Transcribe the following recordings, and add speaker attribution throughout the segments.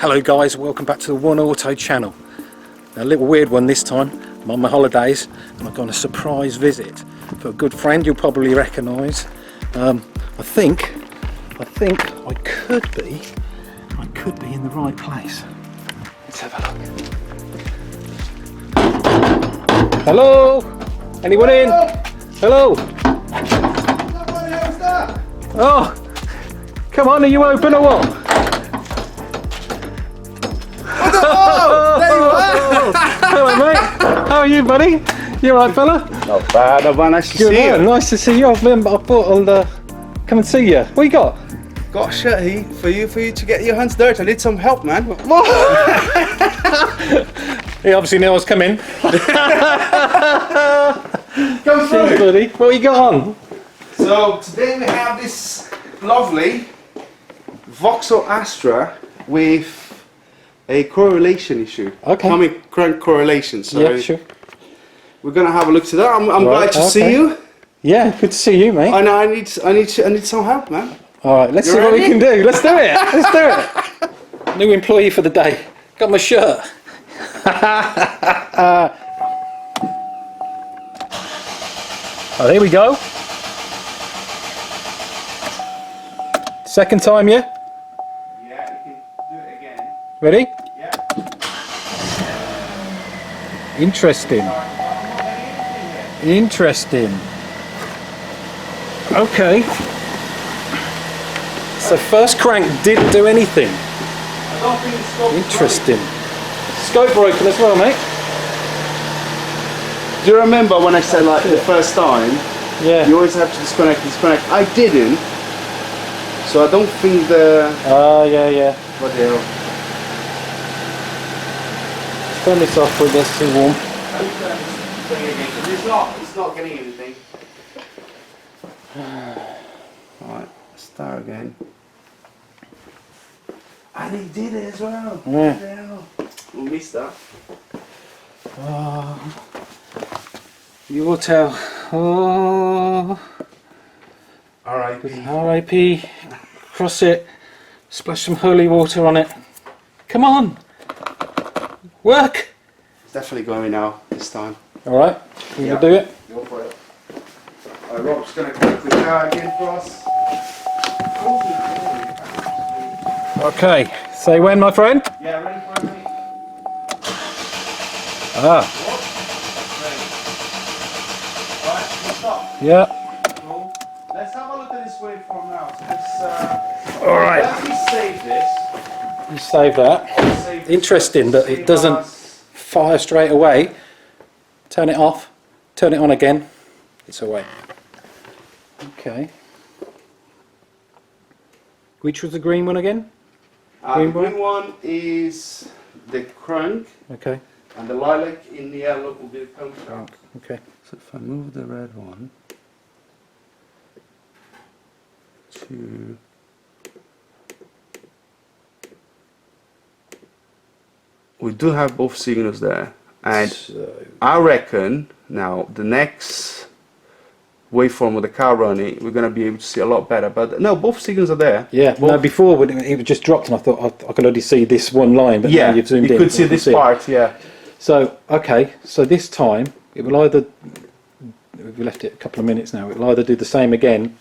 Speaker 1: Hello guys, welcome back to the One Auto channel. Now, a little weird one this time. I'm on my holidays and I've got a surprise visit for a good friend you'll probably recognise. I think I could be in the right place. Let's have a look. Hello? Anyone in? Hello? Oh, come on, are you open or what?
Speaker 2: Oh, there you are.
Speaker 1: Hello mate, how are you buddy? You alright fella?
Speaker 2: Not bad, nice to see you.
Speaker 1: Nice to see you. I thought I'll come and see you. What you got?
Speaker 2: Got a shirt here for you to get your hands dirty. I need some help, man.
Speaker 1: He obviously knew I was coming.
Speaker 2: Come through.
Speaker 1: Buddy. What you got on?
Speaker 2: So today we have this lovely Vauxhall Astra with a correlation issue.
Speaker 1: Okay.
Speaker 2: Current correlation. So
Speaker 1: Yeah, sure.
Speaker 2: we're gonna have a look to that. I'm glad to see you.
Speaker 1: Yeah, good to see you, mate.
Speaker 2: I know I need some help, man.
Speaker 1: All right, let's see what we can do. Let's do it. Let's do it. New employee for the day. Got my shirt. Oh, here we go. Second time, yeah?
Speaker 2: Yeah, you can do it again.
Speaker 1: Ready?
Speaker 2: Yeah.
Speaker 1: Interesting. Interesting. Okay. So first crank didn't do anything.
Speaker 2: I don't think the scope is
Speaker 1: Interesting. Scope broken as well, mate.
Speaker 2: Do you remember when I said like the first time,
Speaker 1: Yeah.
Speaker 2: you always have to disconnect. I didn't, so I don't think the...
Speaker 1: Oh, yeah.
Speaker 2: What the hell?
Speaker 1: Turn this off with this too warm.
Speaker 2: It's not getting anything. Alright, start again. And he did it as well.
Speaker 1: Yeah.
Speaker 2: What the hell? We'll miss that.
Speaker 1: You will tell. Oh.
Speaker 2: R.I.P.
Speaker 1: R.I.P. Cross it. Splash some holy water on it. Come on. Work.
Speaker 2: It's definitely going now this time.
Speaker 1: Alright, you
Speaker 2: Yeah.
Speaker 1: will do it.
Speaker 2: Go for it. Rob's going to quickly car again for us.
Speaker 1: Okay, say when, my friend?
Speaker 2: Yeah, ready for me?
Speaker 1: Ah,
Speaker 2: Alright, stop.
Speaker 1: yeah.
Speaker 2: Cool. Let's have a look at this waveform now. So
Speaker 1: Alright,
Speaker 2: let me save this.
Speaker 1: you save that.
Speaker 2: Save this.
Speaker 1: Interesting that it doesn't fire straight away. Turn it off, turn it on again, it's away. Okay. Which was the green one again?
Speaker 2: The green one is the crank,
Speaker 1: Okay.
Speaker 2: and the lilac in the yellow will be the camshaft.
Speaker 1: Okay.
Speaker 2: So if I move the red one to... We do have both signals there, and
Speaker 1: So,
Speaker 2: I reckon now the next waveform of the car running, we're going to be able to see a lot better. But no, both signals are there.
Speaker 1: yeah,
Speaker 2: Both.
Speaker 1: no, before when it just dropped and I thought I could only see this one line, but
Speaker 2: Yeah,
Speaker 1: now you've zoomed
Speaker 2: you
Speaker 1: in.
Speaker 2: could see
Speaker 1: I can
Speaker 2: this
Speaker 1: it.
Speaker 2: part, yeah.
Speaker 1: So, okay, so this time it will either, we've left it a couple of minutes now, it will either do the same again,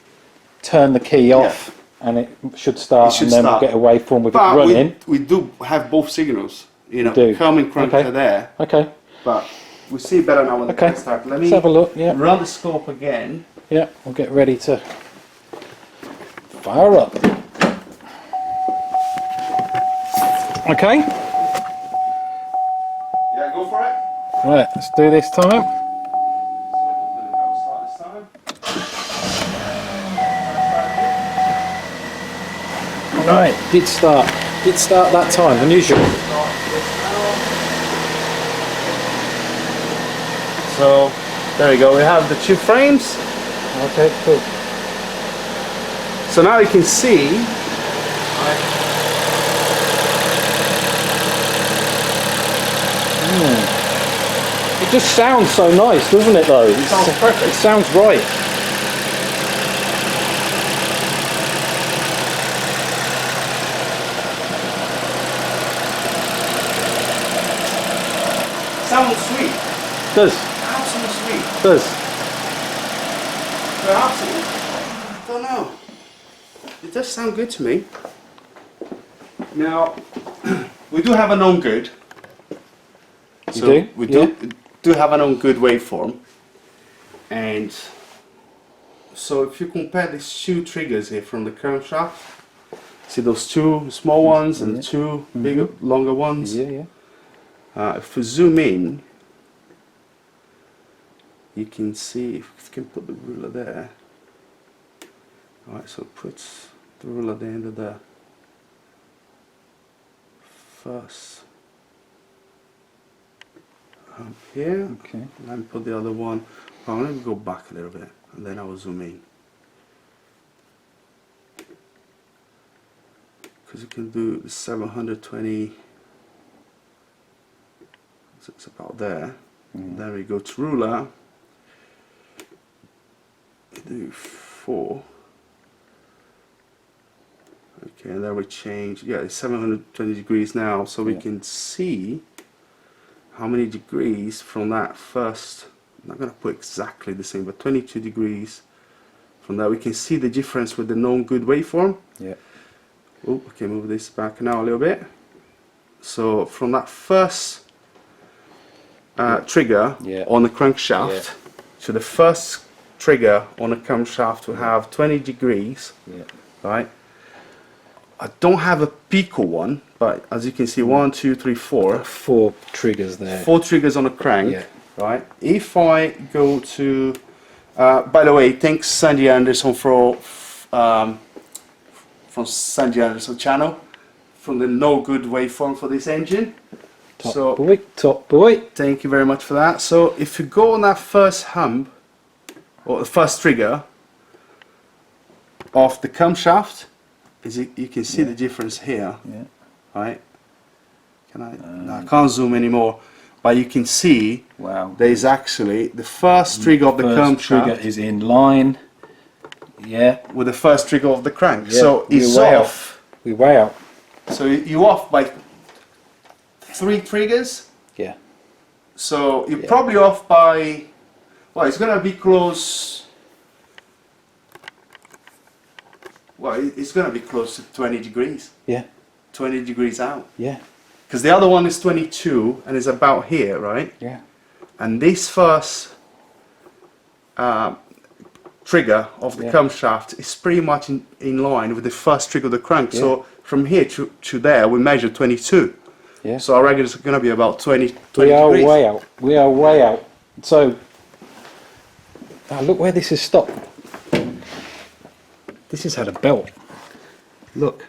Speaker 1: turn the key off, and it should start,
Speaker 2: It should
Speaker 1: and then
Speaker 2: start.
Speaker 1: we'll get a waveform with
Speaker 2: But
Speaker 1: it running.
Speaker 2: we do have both signals, you know,
Speaker 1: do.
Speaker 2: Cam and crank
Speaker 1: Okay.
Speaker 2: are there,
Speaker 1: Okay,
Speaker 2: but we see better now when the
Speaker 1: Okay.
Speaker 2: car starts. Let
Speaker 1: let's
Speaker 2: me
Speaker 1: have a look, yeah.
Speaker 2: run the scope again.
Speaker 1: Yeah, we'll get ready to fire up. Okay,
Speaker 2: Yeah, go for it.
Speaker 1: right, let's do this time.
Speaker 2: So hopefully the car will start this time.
Speaker 1: Right, did start that time, unusual.
Speaker 2: Start this now. So there we go, we have the two frames.
Speaker 1: Okay, cool.
Speaker 2: So now you can see
Speaker 1: It just sounds so nice, doesn't it though? It
Speaker 2: sounds perfect.
Speaker 1: It sounds right. Does.
Speaker 2: Absolutely sweet.
Speaker 1: Does.
Speaker 2: They're absolutely, I don't know. It does sound good to me. Now, we do have an on good.
Speaker 1: You do?
Speaker 2: We
Speaker 1: Yeah.
Speaker 2: do have an on good waveform. And so if you compare these two triggers here from the crankshaft, see those two small ones and the two bigger, longer ones?
Speaker 1: Yeah, yeah.
Speaker 2: If we zoom in, you can see, if you can put the ruler there. Alright, so it puts the ruler at the end of the first hump here.
Speaker 1: Okay.
Speaker 2: Let me put the other one. Oh, let me go back a little bit and then I will zoom in. Because you can do the 720, so it's about there. Then we go to ruler, do 4. Okay, and then we change, yeah, it's 720 degrees now, so we can see how many degrees from that first, I'm not going to put exactly the same, but 22 degrees from that. We can see the difference with the known good waveform.
Speaker 1: Yeah.
Speaker 2: Oh, okay, move this back now a little bit. So from that first trigger on the crankshaft to the first trigger on the camshaft will have 20 degrees, right? I don't have a Pico one, but as you can see, 1, 2, 3, 4.
Speaker 1: 4 triggers there.
Speaker 2: 4 triggers on a crank, right? If I go to, by the way, thanks Sandy Anderson for from Sandy Anderson channel, from the no good waveform for this engine.
Speaker 1: Top boy, top boy.
Speaker 2: Thank you very much for that. So if you go on that first hump, or the first trigger of the camshaft, you can see the difference here, right? Can I? No, I can't zoom anymore, but you can see there is actually the first trigger of the camshaft
Speaker 1: trigger is in line,
Speaker 2: with the first trigger of the crank. So it's off.
Speaker 1: We way out.
Speaker 2: So you're off by 3 triggers.
Speaker 1: Yeah.
Speaker 2: So you're probably off by, well, it's going to be close. Well, it's going to be close to 20 degrees.
Speaker 1: Yeah.
Speaker 2: 20 degrees out.
Speaker 1: Yeah.
Speaker 2: Because the other one is 22 and is about here, right?
Speaker 1: Yeah.
Speaker 2: And this first trigger of the camshaft is pretty much in line with the first trigger of the crank. So from here to there, we measure 22.
Speaker 1: Yeah.
Speaker 2: So I reckon it's going to be about 20
Speaker 1: We are
Speaker 2: degrees.
Speaker 1: way out. We are way out. So, look where this has stopped. This has had a belt. Look.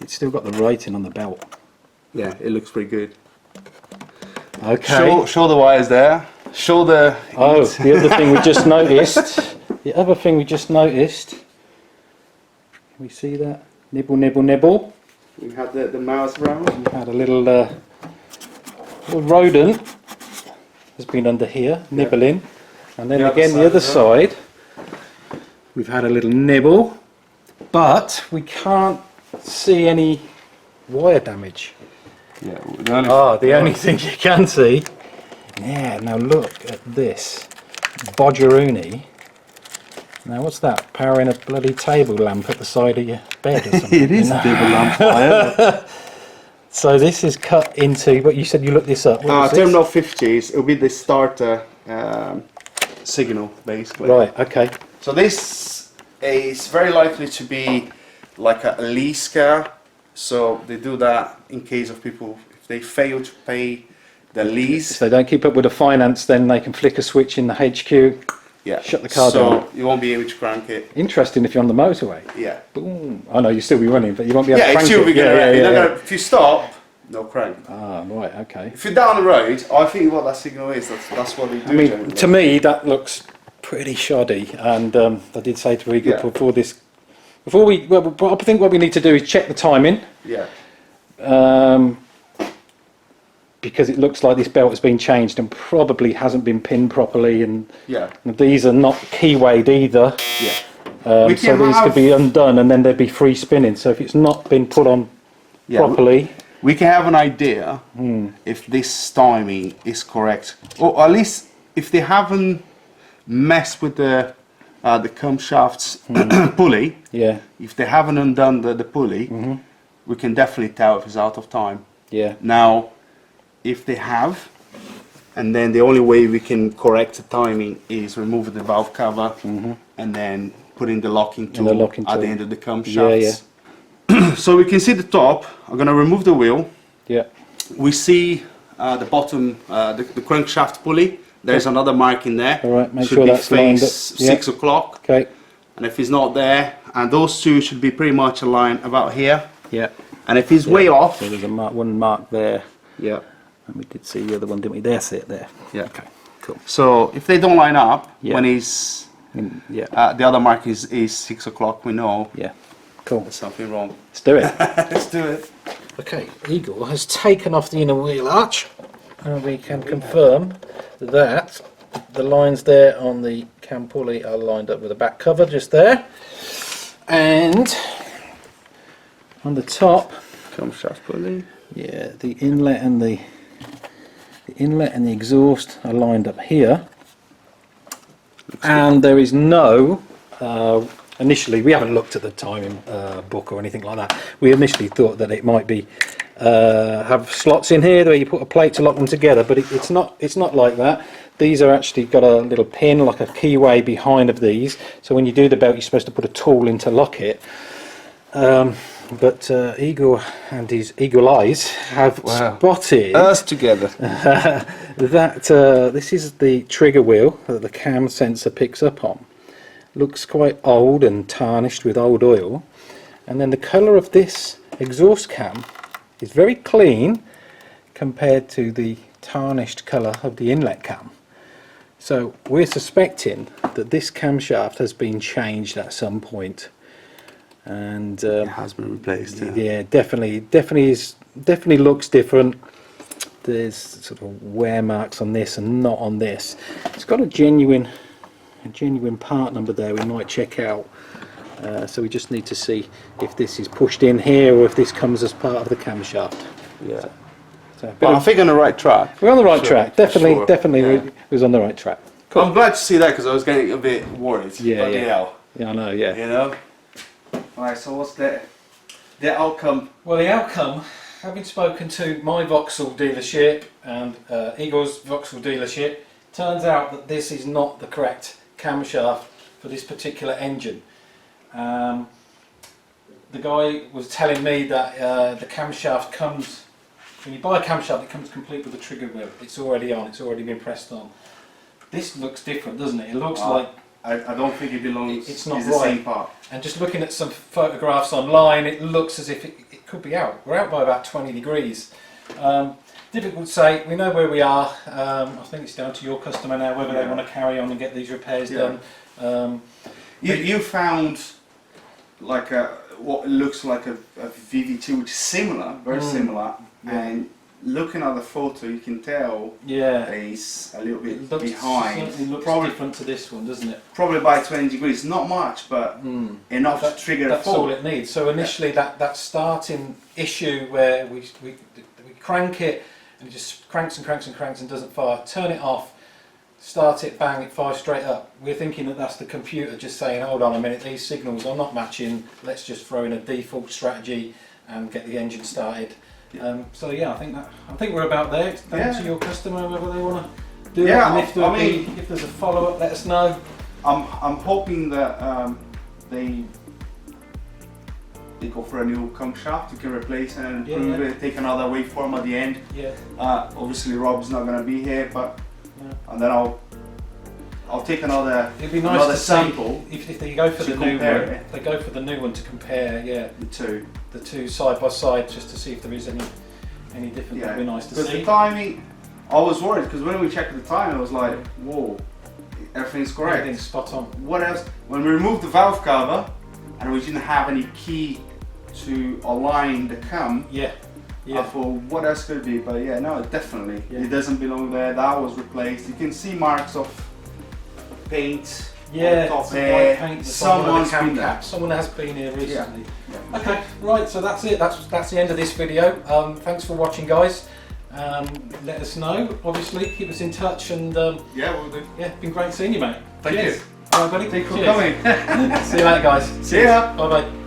Speaker 1: It's still got the rating on the belt.
Speaker 2: Yeah, it looks pretty good.
Speaker 1: Okay.
Speaker 2: Show the wires there. Show the...
Speaker 1: Oh, the other thing we just noticed. The other thing we just noticed. Can we see that? Nibble, nibble, nibble.
Speaker 2: We had the mouse around.
Speaker 1: We had a little rodent has been under here, nibbling. And then again the other side, we've had a little nibble. But we can't see any wire damage.
Speaker 2: Yeah,
Speaker 1: the only thing you can see. Yeah, now look at this. Bodgeroonie. Now what's that? Powering a bloody table lamp at the side of your bed or something?
Speaker 2: It is a table lamp wire.
Speaker 1: So this is cut into, but you said you looked this up. What was
Speaker 2: Terminal 50s, it'll be the starter signal, basically.
Speaker 1: Right, okay.
Speaker 2: So this is very likely to be like a lease car. So they do that in case of people, if they fail to pay the lease.
Speaker 1: If they don't keep up with the finance, then they can flick a switch in the HQ, shut the car down.
Speaker 2: So you won't be able to crank it.
Speaker 1: Interesting if you're on the motorway.
Speaker 2: Yeah.
Speaker 1: Boom. I know you'll still be running, but you won't be able to crank
Speaker 2: you'll be
Speaker 1: it.
Speaker 2: If you stop, no crank.
Speaker 1: Ah, right, okay.
Speaker 2: If you're down the road, I think what that signal is, that's what they do.
Speaker 1: I mean,
Speaker 2: generally.
Speaker 1: to me, that looks pretty shoddy, and I did say to Igor before we, I think what we need to do is check the timing.
Speaker 2: Yeah.
Speaker 1: Because it looks like this belt has been changed and probably hasn't been pinned properly, and
Speaker 2: Yeah.
Speaker 1: these are not keywayed either.
Speaker 2: Yeah.
Speaker 1: So these could be undone and then they'd be free spinning. So if it's not been put on properly,
Speaker 2: we can have an idea if this timing is correct, or at least if they haven't messed with the camshaft's pulley.
Speaker 1: Yeah.
Speaker 2: If they haven't undone the pulley, we can definitely tell if it's out of time.
Speaker 1: Yeah.
Speaker 2: Now, if they have, and then the only way we can correct the timing is remove the valve cover and then put in the locking tool, at the end of the camshafts.
Speaker 1: Yeah.
Speaker 2: So we can see the top. I'm going to remove the wheel.
Speaker 1: Yeah.
Speaker 2: We see the bottom, the crankshaft pulley. There's another mark in there.
Speaker 1: All right, make
Speaker 2: should
Speaker 1: sure
Speaker 2: be
Speaker 1: that's lined up.
Speaker 2: face 6 o'clock.
Speaker 1: Okay.
Speaker 2: And if it's not there, and those two should be pretty much aligned about here.
Speaker 1: Yeah.
Speaker 2: And if he's way off,
Speaker 1: So there's a one mark there,
Speaker 2: yeah,
Speaker 1: and we did see the other one, didn't we? There's it there.
Speaker 2: yeah.
Speaker 1: Okay. Cool.
Speaker 2: So if they don't line up,
Speaker 1: Yeah.
Speaker 2: when he's
Speaker 1: Yeah.
Speaker 2: the other mark is 6 o'clock, we know
Speaker 1: Yeah. Cool.
Speaker 2: there's something wrong.
Speaker 1: Let's do it.
Speaker 2: Let's do it.
Speaker 1: Okay. Igor has taken off the inner wheel arch, and we can confirm that the lines there on the cam pulley are lined up with the back cover just there, and on the top,
Speaker 2: Camshaft pulley.
Speaker 1: yeah, the inlet and the exhaust are lined up here. And there is no initially, we haven't looked at the timing book or anything like that. We initially thought that it might be have slots in here where you put a plate to lock them together, but it's not like that. These are actually got a little pin, like a keyway behind of these, so when you do the belt you're supposed to put a tool in to lock it. But Igor and his eagle eyes have spotted
Speaker 2: Us together.
Speaker 1: that this is the trigger wheel that the cam sensor picks up on. Looks quite old and tarnished with old oil, and then the colour of this exhaust cam is very clean compared to the tarnished colour of the inlet cam. So we're suspecting that this camshaft has been changed at some point, and
Speaker 2: It has been replaced.
Speaker 1: yeah, definitely looks different. There's sort of wear marks on this and not on this. It's got a genuine part number there we might check out. So we just need to see if this is pushed in here or if this comes as part of the camshaft.
Speaker 2: Yeah.
Speaker 1: So,
Speaker 2: But I think on the right track.
Speaker 1: we're on the right track. Definitely,
Speaker 2: Yeah.
Speaker 1: we was on the right track.
Speaker 2: Cool. I'm glad to see that because I was getting a bit worried.
Speaker 1: Yeah,
Speaker 2: Bloody
Speaker 1: yeah.
Speaker 2: hell,
Speaker 1: Yeah, I know. Yeah.
Speaker 2: you know. Alright, so what's the outcome?
Speaker 1: Well, the outcome, having spoken to my Vauxhall dealership and Igor's Vauxhall dealership, turns out that this is not the correct camshaft for this particular engine. The guy was telling me that the camshaft comes, when you buy a camshaft, it comes complete with the trigger wheel. It's already on, it's already been pressed on. This looks different, doesn't it? It looks like
Speaker 2: I don't think it belongs.
Speaker 1: It's not
Speaker 2: the
Speaker 1: right.
Speaker 2: same part.
Speaker 1: And just looking at some photographs online, it looks as if it could be out. We're out by about 20 degrees. Difficult to say. We know where we are. I think it's down to your customer now whether they want to carry on and get these repairs done.
Speaker 2: You found like what looks like a VV2, which is similar, very similar, and looking at the photo, you can tell it's a little bit behind.
Speaker 1: It looks
Speaker 2: probably
Speaker 1: different to this one, doesn't it?
Speaker 2: Probably by 20 degrees, not much, but enough to trigger a
Speaker 1: That's
Speaker 2: fault.
Speaker 1: all it needs. So initially that starting issue where we crank it and it just cranks and cranks and cranks and doesn't fire, turn it off, start it, bang, it fires straight up. We're thinking that that's the computer just saying, hold on a minute, these signals are not matching, let's just throw in a default strategy and get the engine started. So yeah, I think we're about there. It's down to your customer whether they want to do it, and if there's a follow-up, let us know.
Speaker 2: I'm hoping that they go for a new camshaft. You can replace it and improve it. Take another waveform at the end.
Speaker 1: Yeah.
Speaker 2: Obviously, Rob's not going to be here, but and then I'll take another.
Speaker 1: It'd be nice to
Speaker 2: sample.
Speaker 1: See if they go for the new one. If they go for the new one to compare, the two side by side, just to see if there is any difference. That'd be nice to see.
Speaker 2: Because the timing, I was worried because when we checked the time, I was like, whoa, everything's correct.
Speaker 1: Everything's spot on.
Speaker 2: What else? When we removed the valve cover and we didn't have any key to align the cam, I thought, what else could it be? But yeah, no, definitely. It doesn't belong there. That was replaced. You can see marks of paint
Speaker 1: Yeah,
Speaker 2: top.
Speaker 1: some white paint.
Speaker 2: Someone's been there.
Speaker 1: Cap. Someone has been here recently.
Speaker 2: Yeah.
Speaker 1: Okay, right. So that's it. That's the end of this video. Thanks for watching, guys. Let us know. Obviously, keep us in touch. And
Speaker 2: Yeah, we'll do.
Speaker 1: yeah, been great seeing you, mate.
Speaker 2: Thank
Speaker 1: Cheers.
Speaker 2: you.
Speaker 1: All right, buddy.
Speaker 2: Thank you for
Speaker 1: Cheers.
Speaker 2: coming.
Speaker 1: See you later, guys.
Speaker 2: See ya.
Speaker 1: Bye bye.